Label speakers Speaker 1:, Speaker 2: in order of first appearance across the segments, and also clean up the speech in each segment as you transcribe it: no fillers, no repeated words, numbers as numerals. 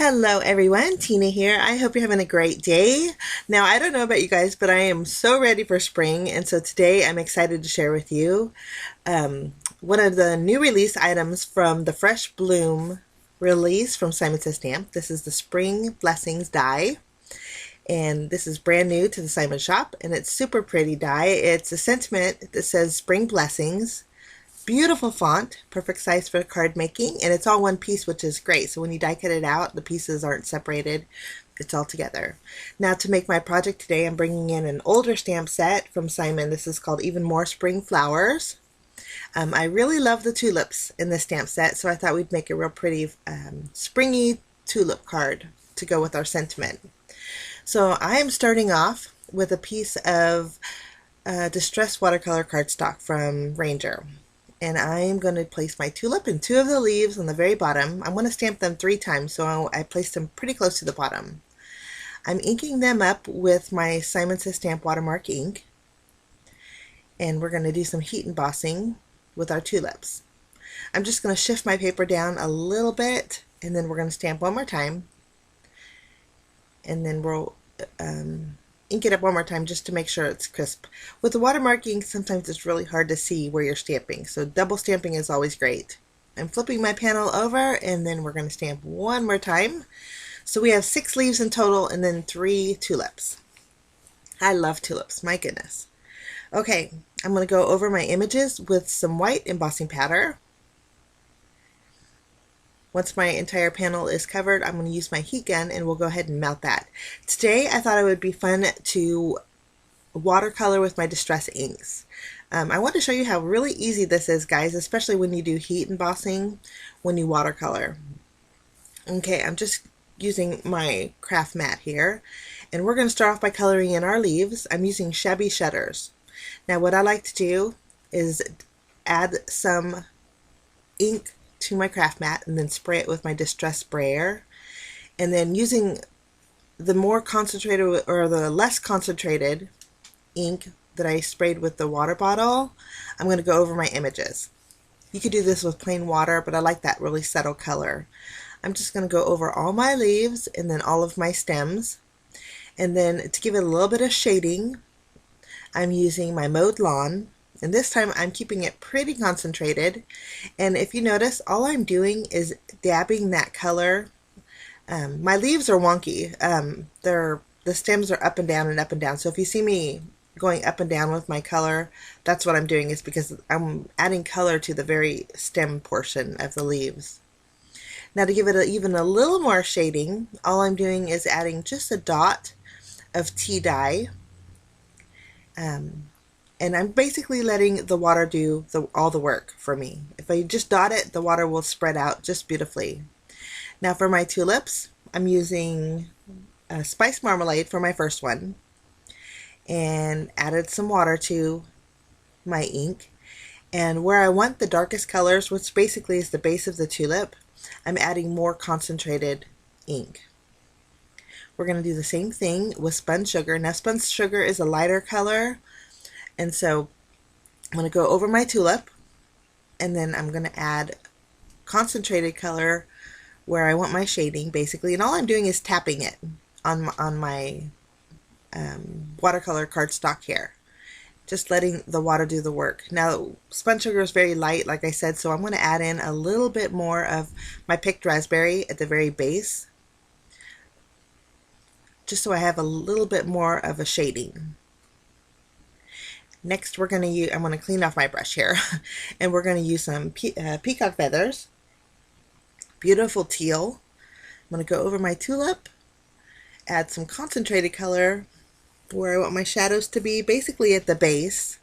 Speaker 1: Hello everyone, Tina here. I hope you're having a great day. Now, I don't know about you guys, but I am so ready for spring, and so today I'm excited to share with you one of the new release items from the Fresh Bloom release from C&CT Stamp. This is the Spring Blessings die, and this is brand new to the C&CT shop, and it's super pretty die. It's a sentiment that says Spring Blessings. Beautiful font, perfect size for card making, and it's all one piece, which is great. So when you die cut it out, the pieces aren't separated. It's all together. Now to make my project today, I'm bringing in an older stamp set from C&CT. This is called Even More Spring Flowers. I really love the tulips in this stamp set, so I thought we'd make a real pretty springy tulip card to go with our sentiment. So I am starting off with a piece of distressed watercolor cardstock from Ranger. And I'm going to place my tulip in two of the leaves on the very bottom. I'm going to stamp them 3 times, so I placed them pretty close to the bottom. I'm inking them up with my C&CT Stamp watermark ink, and we're going to do some heat embossing with our tulips. I'm just going to shift my paper down a little bit, and then we're going to stamp one more time, and then we'll ink it up one more time just to make sure it's crisp. With the watermark ink, sometimes it's really hard to see where you're stamping, so double stamping is always great. I'm flipping my panel over, and then we're going to stamp one more time. So we have 6 leaves in total, and then 3 tulips. I love tulips, my goodness. Okay, I'm going to go over my images with some white embossing powder. Once my entire panel is covered, I'm going to use my heat gun and we'll go ahead and melt that. Today I thought it would be fun to watercolor with my distress inks. I want to show you how really easy this is, guys, especially when you do heat embossing when you watercolor. Okay, I'm just using my craft mat here, and we're going to start off by coloring in our leaves. I'm using Shabby Shutters. Now what I like to do is add some ink to my craft mat and then spray it with my distress sprayer, and then using the more concentrated or the less concentrated ink that I sprayed with the water bottle, I'm going to go over my images. You could do this with plain water, but I like that really subtle color. I'm just going to go over all my leaves and then all of my stems, and then to give it a little bit of shading, I'm using my Mowed Lawn. And this time I'm keeping it pretty concentrated, and if you notice, all I'm doing is dabbing that color. My leaves are wonky. The stems are up and down and up and down, so if you see me going up and down with my color, that's what I'm doing, is because I'm adding color to the very stem portion of the leaves. Now to give it even a little more shading, all I'm doing is adding just a dot of tea dye. And I'm basically letting the water do all the work for me. If I just dot it, the water will spread out just beautifully. Now for my tulips, I'm using Spice Marmalade for my first one, and added some water to my ink. And where I want the darkest colors, which basically is the base of the tulip, I'm adding more concentrated ink. We're going to do the same thing with Spun Sugar. Now Spun Sugar is a lighter color, and so I'm going to go over my tulip, and then I'm going to add concentrated color where I want my shading, basically. And all I'm doing is tapping it on my watercolor cardstock here, just letting the water do the work. Now, Spun Sugar is very light, like I said, so I'm going to add in a little bit more of my picked raspberry at the very base, just so I have a little bit more of a shading. Next, I'm going to clean off my brush here, and we're going to use some peacock feathers, beautiful teal. I'm going to go over my tulip, add some concentrated color where I want my shadows to be, basically at the base.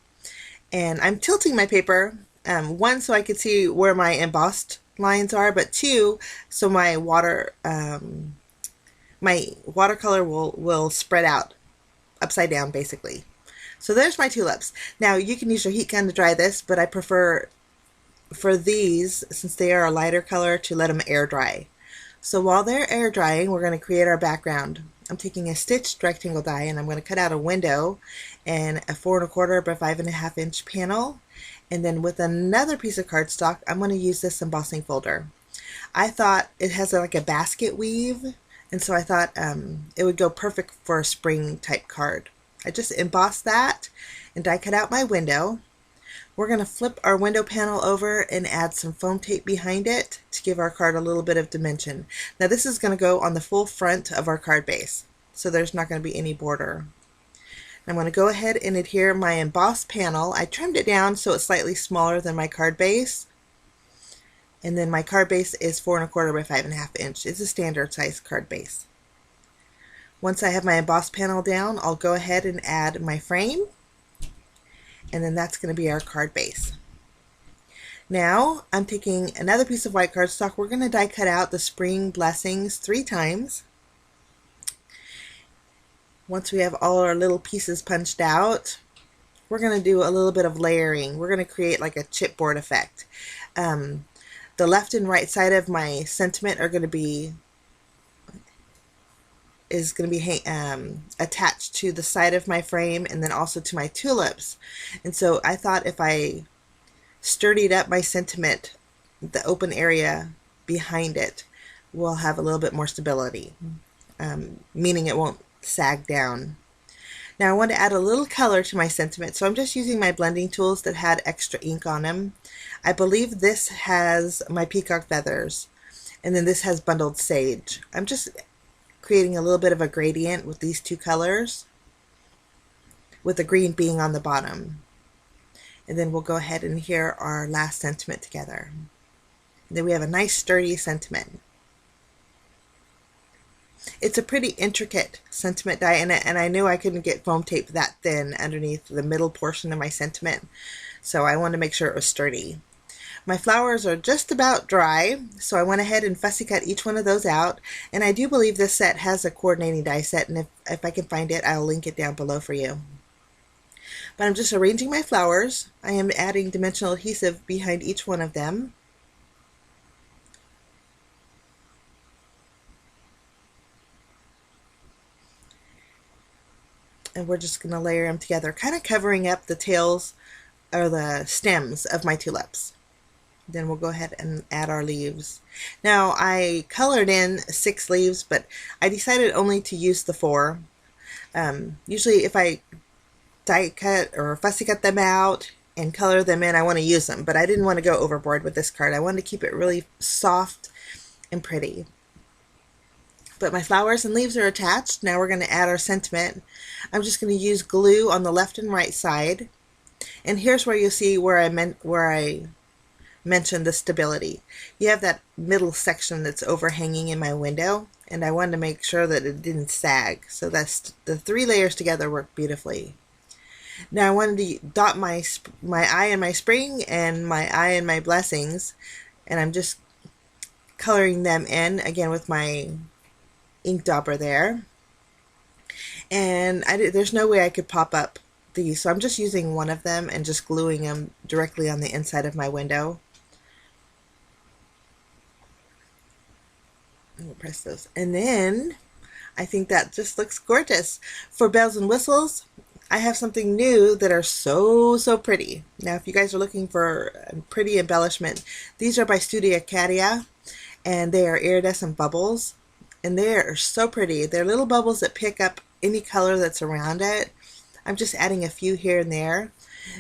Speaker 1: And I'm tilting my paper, 1, so I can see where my embossed lines are, but 2, so my watercolor will spread out upside down, basically. So there's my tulips. Now you can use your heat gun to dry this, but I prefer for these, since they are a lighter color, to let them air dry. So while they're air drying, we're going to create our background. I'm taking a stitched rectangle die, and I'm going to cut out a window and a 4 1/4 by 5 1/2 inch panel, and then with another piece of cardstock, I'm going to use this embossing folder. I thought it has like a basket weave, and so I thought it would go perfect for a spring type card. I just embossed that and die cut out my window. We're going to flip our window panel over and add some foam tape behind it to give our card a little bit of dimension. Now this is going to go on the full front of our card base, so there's not going to be any border. I'm going to go ahead and adhere my embossed panel. I trimmed it down so it's slightly smaller than my card base. And then my card base is 4 1/4 by 5 1/2 inch. It's a standard size card base. Once I have my embossed panel down, I'll go ahead and add my frame. And then that's going to be our card base. Now I'm taking another piece of white cardstock. We're going to die cut out the spring blessings 3 times. Once we have all our little pieces punched out, we're going to do a little bit of layering. We're going to create like a chipboard effect. The left and right side of my sentiment are going to be attached to the side of my frame and then also to my tulips. And so I thought if I sturdied up my sentiment, the open area behind it will have a little bit more stability, meaning it won't sag down. Now I want to add a little color to my sentiment, so I'm just using my blending tools that had extra ink on them. I believe this has my peacock feathers, and then this has bundled sage. I'm just creating a little bit of a gradient with these 2 colors, with the green being on the bottom. And then we'll go ahead and adhere our last sentiment together. And then we have a nice sturdy sentiment. It's a pretty intricate sentiment die, and I knew I couldn't get foam tape that thin underneath the middle portion of my sentiment, so I wanted to make sure it was sturdy. My flowers are just about dry, so I went ahead and fussy cut each one of those out, and I do believe this set has a coordinating die set, and if I can find it, I'll link it down below for you. But I'm just arranging my flowers. I am adding dimensional adhesive behind each one of them. And we're just going to layer them together, kind of covering up the tails or the stems of my tulips. Then we'll go ahead and add our leaves. Now I colored in 6 leaves, but I decided only to use the 4. Usually if I die cut or fussy cut them out and color them in, I want to use them, but I didn't want to go overboard with this card. I wanted to keep it really soft and pretty. But my flowers and leaves are attached. Now we're going to add our sentiment. I'm just going to use glue on the left and right side. And here's where you see where I mentioned the stability. You have that middle section that's overhanging in my window, and I wanted to make sure that it didn't sag. So that's the 3 layers together work beautifully. Now I wanted to dot my eye in my spring and my eye in my blessings, and I'm just coloring them in again with my ink dauber there. And there's no way I could pop up these, so I'm just using one of them and just gluing them directly on the inside of my window. And we'll press those, and then I think that just looks gorgeous. For bells and whistles, I have something new that are so pretty. Now if you guys are looking for a pretty embellishment, these are by Katia, and they are iridescent bubbles. And they are so pretty. They're little bubbles that pick up any color that's around it. I'm just adding a few here and there,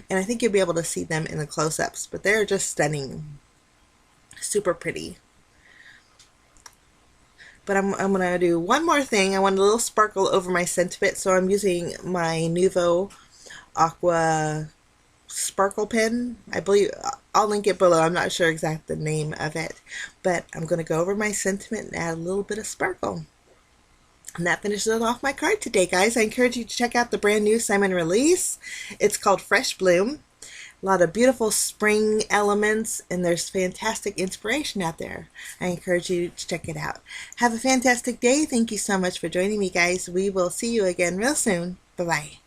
Speaker 1: and I think you'll be able to see them in the close-ups, but they're just stunning. Super pretty. But I'm going to do one more thing. I want a little sparkle over my sentiment, so I'm using my Nuvo Aqua sparkle pen. I believe I'll link it below. I'm not sure exact the name of it, but I'm going to go over my sentiment and add a little bit of sparkle. And that finishes off my card today, guys. I encourage you to check out the brand new Simon release. It's called Fresh Bloom. A lot of beautiful spring elements, and there's fantastic inspiration out there. I encourage you to check it out. Have a fantastic day. Thank you so much for joining me, guys. We will see you again real soon. Bye-bye.